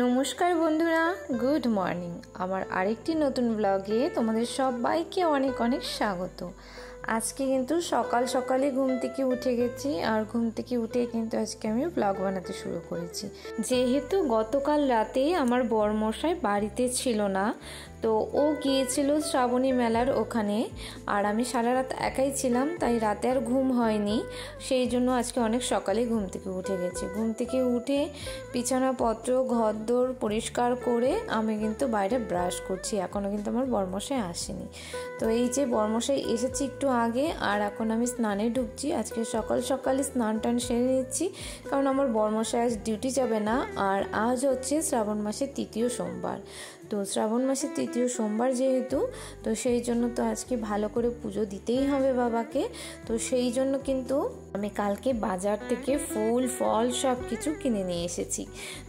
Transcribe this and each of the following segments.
নমস্কার বন্ধুরা, good morning. আমার আরেকটি নতুন ব্লগে তোমাদের সবাইকে অনেক অনেক স্বাগত। আজকে কিন্তু সকালে ঘুম থেকে উঠে গেছি, আর ঘুম থেকে উঠে কিন্তু আজকে আমি ব্লগ বানাতে শুরু করেছি। যেহেতু গতকাল রাতে আমার বরমশাই বাড়িতে ছিল না, তো ও গিয়েছিল শ্রাবণী মেলার ওখানে, আর আমি সারা রাত একাই ছিলাম, তাই রাতে আর ঘুম হয়নি। সেই জন্য আজকে অনেক সকালে ঘুম থেকে উঠে গেছি। ঘুম থেকে উঠে বিছানাপত্র ঘরদোর পরিষ্কার করে আমি কিন্তু বাইরে ব্রাশ করছি। এখনও কিন্তু আমার বরমশাই আসেনি। তো এই যে বরমশাই এসেছি একটু আগে, আর এখন আমি স্নানে ঢুকছি। আজকে সকালে স্নান টান সেরে নিচ্ছি, কারণ আমার বরমশাই আজ ডিউটি যাবে না। আর আজ হচ্ছে শ্রাবণ মাসের 3য় সোমবার। তো শ্রাবণ মাসের 3য় সোমবার যেহেতু, তো সেই জন্য তো আজকে ভালো করে পুজো দিতেই হবে বাবাকে। তো সেই জন্য কিন্তু আমি কালকে বাজার থেকে ফুল ফল সব কিছু কিনে নিয়ে এসেছি।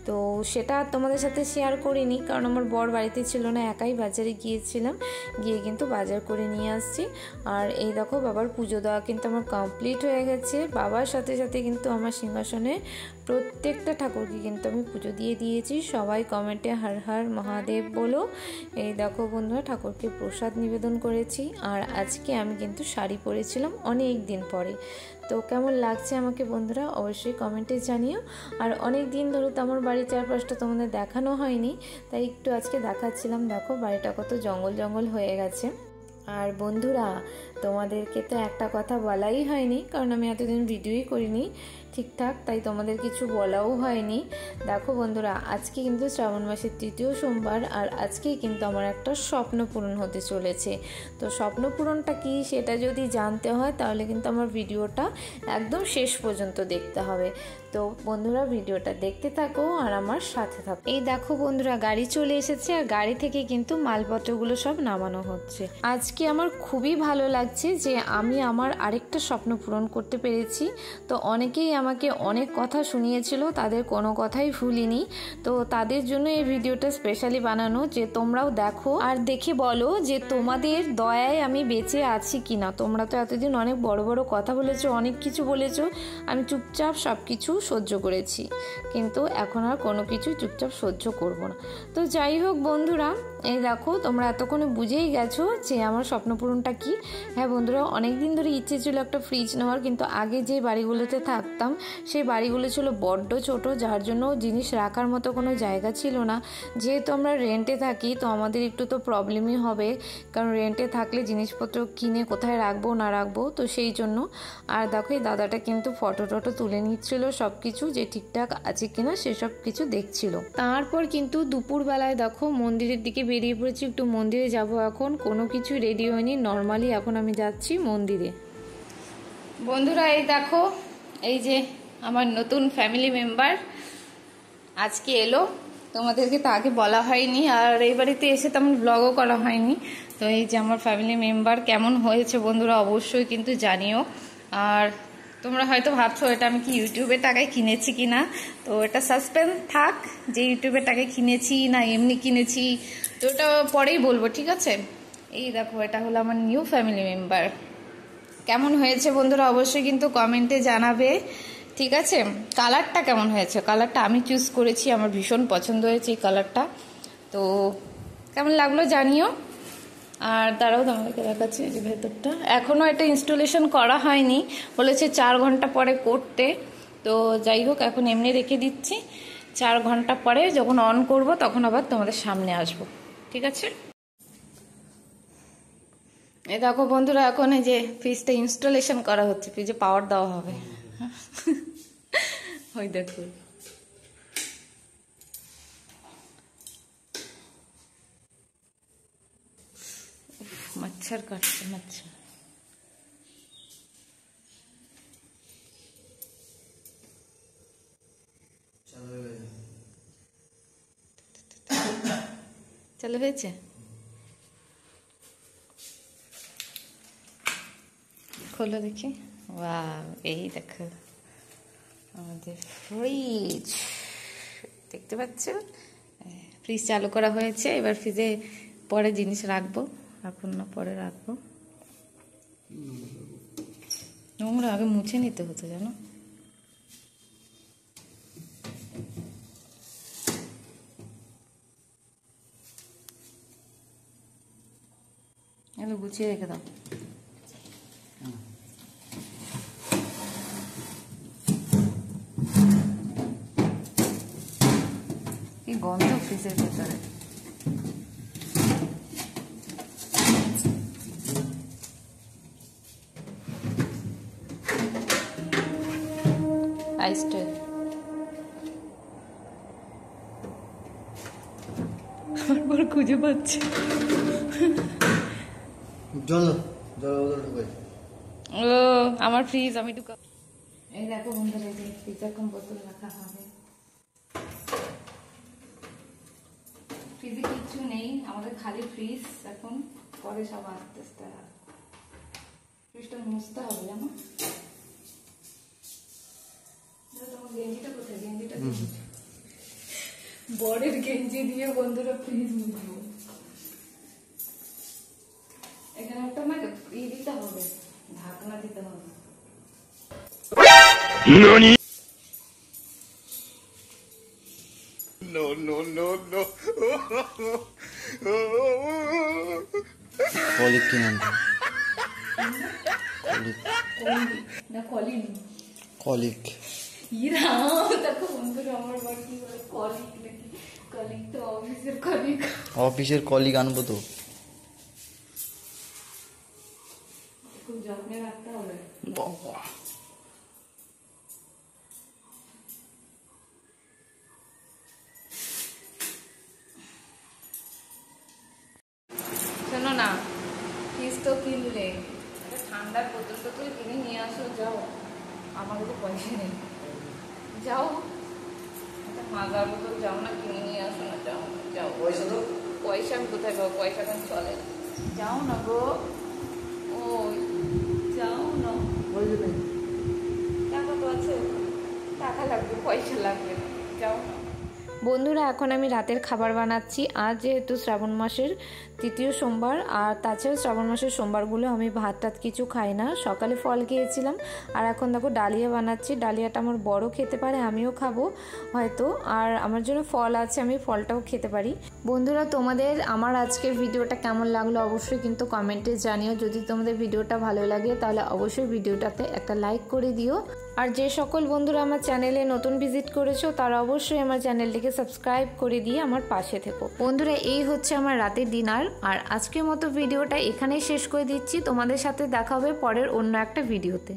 তো সেটা তোমাদের সাথে শেয়ার করিনি, কারণ আমার বর বাড়িতে ছিল না, একাই বাজারে গিয়েছিলাম, গিয়ে কিন্তু বাজার করে নিয়ে আসছি। আর এই দেখো, বাবার পুজো দেওয়া কিন্তু আমার কমপ্লিট হয়ে গেছে। বাবার সাথে সাথে কিন্তু আমার সিংহাসনে প্রত্যেকটা ঠাকুরকে কিন্তু আমি পুজো দিয়ে দিয়েছি। সবাই কমেন্টে হর হর মহাদেব বলো। এই দেখো বন্ধুরা, ঠাকুরকে প্রসাদ নিবেদন করেছি। আর আজকে আমি কিন্তু শাড়ি পরেছিলাম অনেক দিন পরে। তো কেমন লাগছে আমাকে বন্ধুরা অবশ্যই কমেন্টে জানিও। আর অনেক দিন ধরে তো আমার বাড়ির চারপাশটা তোমাদের দেখানো হয়নি, তাই একটু আজকে দেখাচ্ছিলাম। দেখো বাড়িটা কত জঙ্গল হয়ে গেছে। আর বন্ধুরা, তোমাদেরকে তো একটা কথা বলাই হয়নি, কারণ আমি এতদিন ভিডিওই করিনি ঠিকঠাক, তাই তোমাদের কিছু বলাও হয়নি। দেখো বন্ধুরা, আজকে কিন্তু শ্রাবণ মাসের 3য় সোমবার, আর আজকেই কিন্তু আমার একটা স্বপ্ন পূরণ হতে চলেছে। তো স্বপ্ন পূরণটা কি সেটা যদি জানতে হয়, তাহলে কিন্তু আমার ভিডিওটা একদম শেষ পর্যন্ত দেখতে হবে। তো বন্ধুরা, ভিডিওটা দেখতে থাকো আর আমার সাথে থাকো। এই দেখো বন্ধুরা, গাড়ি চলে এসেছে, আর গাড়ি থেকে কিন্তু মালপত্রগুলো সব নামানো হচ্ছে। আজকে আমার খুবই ভালো লাগছে যে আমি আমার আরেকটা স্বপ্ন পূরণ করতে পেরেছি। তো অনেকেই আমাকে অনেক কথা শুনিয়েছিল, তাদের কোনো কথাই ভুলিনি। তো তাদের জন্য এই ভিডিওটা স্পেশালি বানানো, যে তোমরাও দেখো আর দেখে বলো যে তোমাদের দয়ায় আমি বেঁচে আছি কিনা। তোমরা তো এতদিন অনেক বড় বড় কথা বলেছো, অনেক কিছু বলেছো, আমি চুপচাপ সব কিছু সহ্য করেছি, কিন্তু এখন আর কোনো কিছু চুপচাপ সহ্য করব না। তো যাই হোক বন্ধুরা, এই দেখো তোমরা এতক্ষণে বুঝেই গেছো যে আমার স্বপ্নপূরণটা কি। হ্যাঁ বন্ধুরা, অনেক দিন ধরে ইচ্ছে ছিল একটা ফ্রিজ নেওয়ার, কিন্তু আগে যে বাড়িগুলোতে থাকতাম সেই বাড়িগুলো ছিল বড্ড ছোট, যার জন্য জিনিস রাখার মতো কোনো জায়গা ছিল না। যেহেতু আমরা রেন্টে থাকি, তো আমাদের একটু তো প্রবলেমই হবে, কারণ রেন্টে থাকলে জিনিসপত্র কিনে কোথায় রাখবো না রাখবো, তো সেই জন্য। আর দেখো, এই দাদাটা কিন্তু ফটো তুলে নিচ্ছিল সব কিছু, যে ঠিকঠাক আছে কিনা সেসব কিছু দেখছিল। তারপর কিন্তু দুপুরবেলায় দেখো মন্দিরের দিকে বেরিয়ে পড়েছি, একটু মন্দিরে যাব। এখন কোনো কিছু রেডি হয়নি, নর্মালি এখন আমি যাচ্ছি মন্দিরে। বন্ধুরা, এই দেখো, এই যে আমার নতুন ফ্যামিলি মেম্বার আজকে এলো। তোমাদেরকে তো আগে বলা হয়নি, আর এই বাড়িতে এসে তেমন ব্লগও করা হয়নি। তো এই যে আমার ফ্যামিলি মেম্বার, কেমন হয়েছে বন্ধুরা অবশ্যই কিন্তু জানিও। আর তোমরা হয়তো ভাবছো এটা আমি কি ইউটিউবের টাকায় কিনেছি কি না, তো এটা সাসপেন্স থাক, যে ইউটিউবের টাকায় কিনেছি না এমনি কিনেছি, তো ওটা পরেই বলবো, ঠিক আছে। এই দেখো, এটা হলো আমার নিউ ফ্যামিলি মেম্বার। কেমন হয়েছে বন্ধুরা অবশ্যই কিন্তু কমেন্টে জানাবে, ঠিক আছে। কালারটা কেমন হয়েছে, কালারটা আমি চুজ করেছি, আমার ভীষণ পছন্দ হয়েছে এই কালারটা। তো কেমন লাগলো জানিও। আর দাঁড়াও তোমাদেরকে দেখাচ্ছি, যে ভেতরটা এখনও এটা ইনস্টলেশন করা হয়নি, বলেছে 4 ঘন্টা পরে করতে। তো যাই হোক, এখন এমনি রেখে দিচ্ছি, 4 ঘন্টা পরে যখন অন করব তখন আবার তোমাদের সামনে আসবো, ঠিক আছে। এই দেখো বন্ধুরা, এখন এই যে ফ্রিজটা ইনস্টলেশন করা হচ্ছে, ফ্রিজে পাওয়ার দেওয়া হবে। ওই দেখো, মচ্ছর কাটছে, মচ্ছর। চালু হয়েছে, খোলো দেখি। ওয়াও, এই দেখো আমাদের ফ্রিজ, দেখতে পাচ্ছ, ফ্রিজ চালু করা হয়েছে। এবার ফ্রিজে পরে জিনিস রাখবো, এখন না পরে রাখবো। নোংরা আগে মুছে নিতে হতো জানো। এগুলো গুছিয়ে রেখে দাও। কি গন্ধ ফ্রিজের ভেতরে। আইসটেল আমার খুঁজে পাচ্ছে। জল ও আমার ফ্রিজ আমি ঢুকা। এই দেখো বন্ধুরা, এই ফ্রিজ এখন বোতল রাখা হবে। ফ্রিজে কিছু নেই আমাদের, খালি ফ্রিজ এখন। পরে সব আস্তে আস্তে ফ্রিজটা মুছতে হবে জানো। তোমার গেঞ্জিটা কোথায়? গেঞ্জিটা বরের গেঞ্জি দিয়ে বন্ধুরা ফ্রিজ মুছবো। এখানে একটা না দিতে হবে, ঢাকনা দিতে হবে। কলিক কি নাম? কলিক। দেখো বন্ধুরা আমার বর কি বলে কলিক নাকি? কলিক তো অফিসের কলিক। অফিসের কলিক আনবো তো। খুব যত্নে রাখতে হবে। শোনো না, ফ্রিজ তো কিনলে, একটা ঠান্ডার বোতল টোতল কিনে নিয়ে আসো। যাও, আমার তো পয়সা নেই। যাও একটা মাজার বোতল যাও না, কিনে নিয়ে আসো না। যাও যাও। পয়সা তো পয়সা আমি কোথায় পাবো? পয়সা এখন চলে। যাও না গো, ও যাও না। টাকা তো আছে, টাকা লাগবে, পয়সা লাগবে না। যাও না। বন্ধুরা এখন আমি রাতের খাবার বানাচ্ছি। আজ যেহেতু শ্রাবণ মাসের তৃতীয় সোমবার, আর তাছাড়া শ্রাবণ মাসের সোমবারগুলো আমি ভাত টাত কিছু খাই না। সকালে ফল খেয়েছিলাম, আর এখন দেখো ডালিয়া বানাচ্ছি। ডালিয়াটা আমার বড় খেতে পারে, আমিও খাবো হয়তো। আর আমার জন্য ফল আছে, আমি ফলটাও খেতে পারি। বন্ধুরা তোমাদের আমার আজকের ভিডিওটা কেমন লাগলো অবশ্যই কিন্তু কমেন্টে জানিও। যদি তোমাদের ভিডিওটা ভালো লাগে তাহলে অবশ্যই ভিডিওটাতে একটা লাইক করে দিও। আর যে সকল বন্ধুরা আমার চ্যানেলে নতুন ভিজিট করেছো তারা অবশ্যই আমার চ্যানেলটিকে সাবস্ক্রাইব করে দিয়ে আমার পাশে থেকো। বন্ধুরা এই হচ্ছে আমার রাতের ডিনার, আর আজকের মতো ভিডিওটা এখানেই শেষ করে দিচ্ছি। তোমাদের সাথে দেখা হবে পরের অন্য একটা ভিডিওতে।